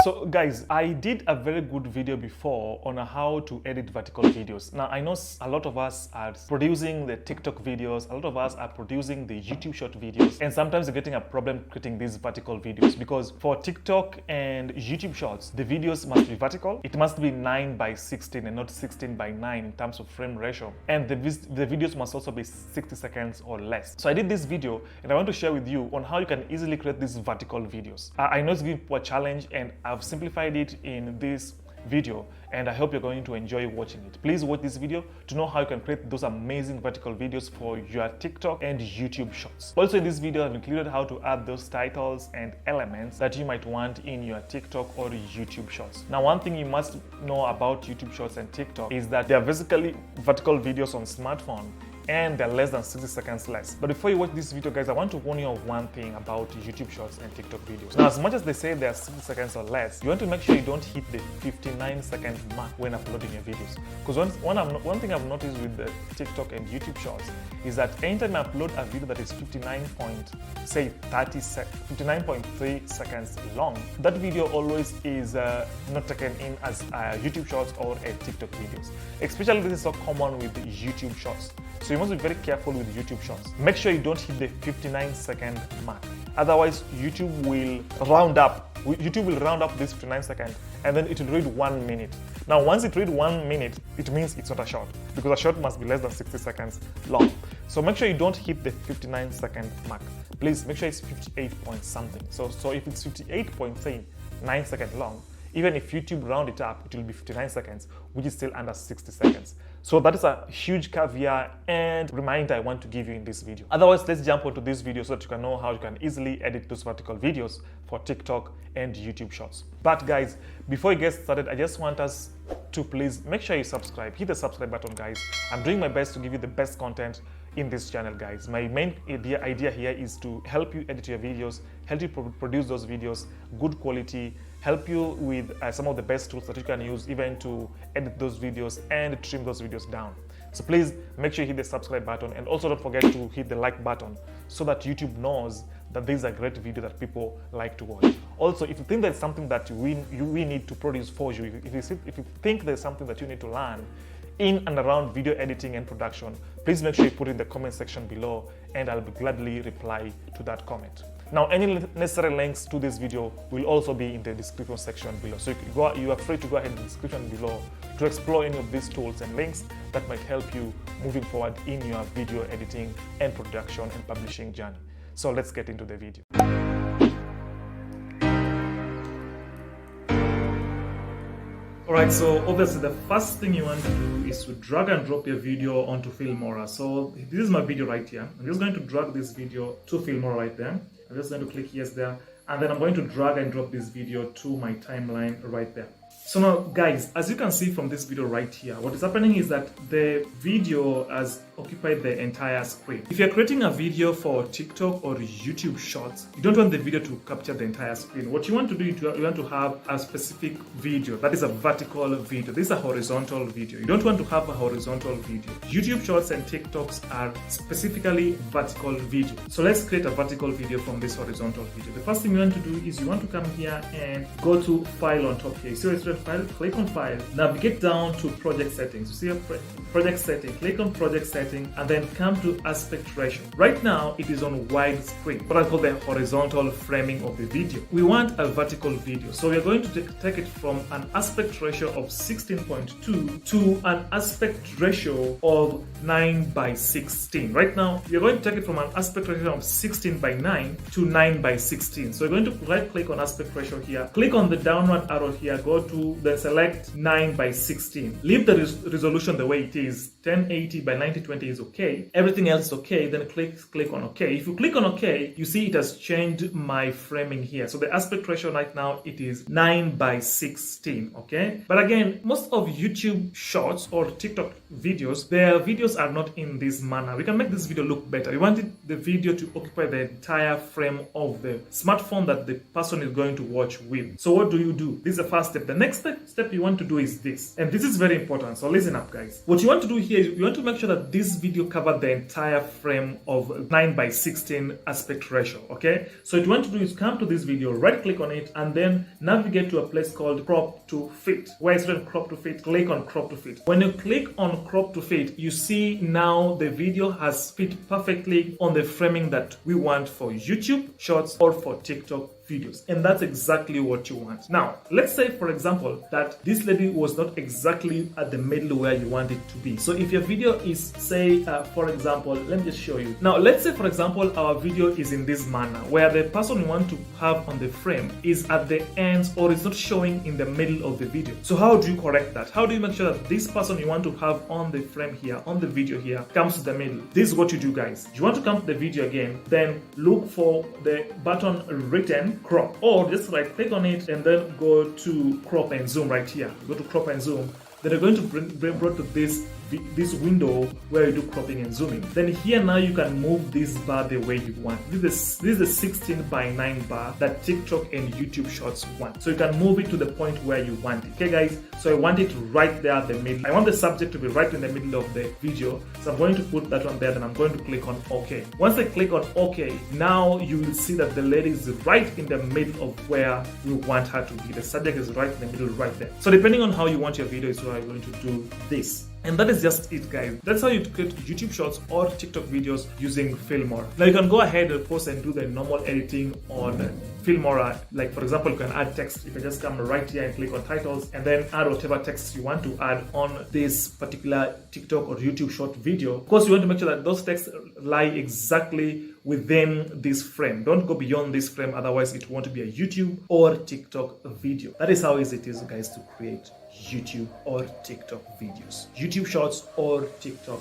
So guys, I did a very good video before on how to edit vertical videos. Now I know a lot of us are producing the TikTok videos, a lot of us are producing the YouTube short videos, and sometimes you're getting a problem creating these vertical videos because for TikTok and YouTube shorts, the videos must be vertical. It must be 9:16 and not 16:9 in terms of frame ratio. And the videos must also be 60 seconds or less. So I did this video and I want to share with you on how you can easily create these vertical videos. I know it's giving people a challenge and I've simplified it in this video and I hope you're going to enjoy watching it. Please watch this video to know how you can create those amazing vertical videos for your TikTok and YouTube shorts. Also in this video I've included how to add those titles and elements that you might want in your TikTok or YouTube shorts. Now one thing you must know about YouTube shorts and TikTok is that they are basically vertical videos on smartphone and they're less than 60 seconds less. But before you watch this video, guys, I want to warn you of one thing about YouTube shorts and TikTok videos. Now, as much as they say they're 60 seconds or less, you want to make sure you don't hit the 59-second mark when uploading your videos. Because one thing I've noticed with the TikTok and YouTube shorts is that anytime I upload a video that is 59.3 seconds long, that video always is not taken in as YouTube shorts or a TikTok videos. Especially this is so common with YouTube shorts. So you must be very careful with YouTube shorts. Make sure you don't hit the 59-second mark. Otherwise, YouTube will round up this 59 seconds and then it will read 1 minute. Now, once it reads 1 minute, it means it's not a short because a short must be less than 60 seconds long. So make sure you don't hit the 59-second mark. Please make sure it's 58 point something. So if it's 58.9 seconds long, even if YouTube round it up, it will be 59 seconds, which is still under 60 seconds. So that is a huge caveat and reminder I want to give you in this video. Otherwise, let's jump onto this video so that you can know how you can easily edit those vertical videos for TikTok and YouTube shorts. But guys, before we get started, I just want us to please make sure you subscribe. Hit the subscribe button, guys. I'm doing my best to give you the best content in this channel, guys. My main idea here is to help you edit your videos, help you produce those videos, good quality, help you with some of the best tools that you can use even to edit those videos and trim those videos down. So please make sure you hit the subscribe button and also don't forget to hit the like button so that YouTube knows that this is a great video that people like to watch. Also, if you think there's something that we need to produce for you, if you think there's something that you need to learn in and around video editing and production, please make sure you put it in the comment section below and I'll gladly reply to that comment. Now, any necessary links to this video will also be in the description section below. So you are free to go ahead in the description below to explore any of these tools and links that might help you moving forward in your video editing and production and publishing journey. So let's get into the video. Alright, so obviously the first thing you want to do is to drag and drop your video onto Filmora. So this is my video right here. I'm just going to drag this video to Filmora right there. I'm just going to click yes there, and then I'm going to drag and drop this video to my timeline right there. So now guys, as you can see from this video right here, what is happening is that the video has occupied the entire screen. If you're creating a video for TikTok or YouTube shorts, you don't want the video to capture the entire screen. What you want to do is you want to have a specific video that is a vertical video. This is a horizontal video. You don't want to have a horizontal video. YouTube shorts and TikToks are specifically vertical video. So let's create a vertical video from this horizontal video. The first thing you want to do is you want to come here and go to file on top here. So file, click on file, navigate down to project settings. You see a project setting, click on project setting and then come to aspect ratio. Right now it is on wide screen, what I call the horizontal framing of the video. We want a vertical video, so we are going to take it from an aspect ratio of 16.2 to an aspect ratio of 9:16. Right now we are going to take it from an aspect ratio of 16:9 to 9:16. So we're going to right click on aspect ratio here, click on the downward arrow here, go to then select 9:16. Leave the resolution the way it is. 1080x9020 is okay. Everything else is okay. Then click on OK. If you click on OK, you see it has changed my framing here. So the aspect ratio right now it is 9:16. Okay. But again, most of YouTube shorts or TikTok videos, their videos are not in this manner. We can make this video look better. We wanted the video to occupy the entire frame of the smartphone that the person is going to watch with. So what do? This is the first step. The next step you want to do is this, and this is very important, so listen up guys. What you want to do here is you want to make sure that this video covers the entire frame of 9:16 aspect ratio, okay? So what you want to do is come to this video, right click on it, and then navigate to a place called crop to fit. Where it's written crop to fit, click on crop to fit. When you click on crop to fit, you see now the video has fit perfectly on the framing that we want for YouTube Shorts or for TikTok videos, and that's exactly what you want. Now let's say for example that this lady was not exactly at the middle where you want it to be. So if your video is say for example, let me just show you. Now let's say for example our video is in this manner where the person you want to have on the frame is at the ends or is not showing in the middle of the video. So how do you correct that? How do you make sure that this person you want to have on the frame here, on the video here, comes to the middle? This is what you do guys. You want to come to the video again, then look for the button written crop, or just right click on it and then go to crop and zoom right here. Go to crop and zoom. Then you're going to bring brought to this window where you do cropping and zooming. Then here now you can move this bar the way you want. This is the 16:9 bar that TikTok and YouTube Shorts want. So you can move it to the point where you want it. Okay guys, so I want it right there at the middle. I want the subject to be right in the middle of the video. So I'm going to put that one there, then I'm going to click on OK. Once I click on OK, now you will see that the lady is right in the middle of where we want her to be. The subject is right in the middle right there. So depending on how you want your video is where I'm going to do this. And that is just it guys. That's how you create YouTube Shorts or TikTok videos using Filmora. Now you can go ahead and post and do the normal editing on Filmora. Like for example, you can add text. You can just come right here and click on titles and then add whatever text you want to add on this particular TikTok or YouTube short video. Of course, you want to make sure that those texts lie exactly within this frame. Don't go beyond this frame, otherwise it won't be a YouTube or TikTok video. That is how easy it is guys to create YouTube or TikTok videos. YouTube Shorts or TikTok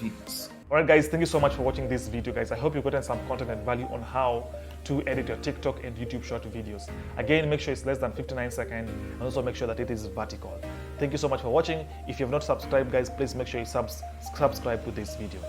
videos. Alright guys, thank you so much for watching this video guys. I hope you've gotten some content and value on how to edit your TikTok and YouTube short videos. Again, make sure it's less than 59 seconds and also make sure that it is vertical. Thank you so much for watching. If you have not subscribed guys, please make sure you subscribe to this video.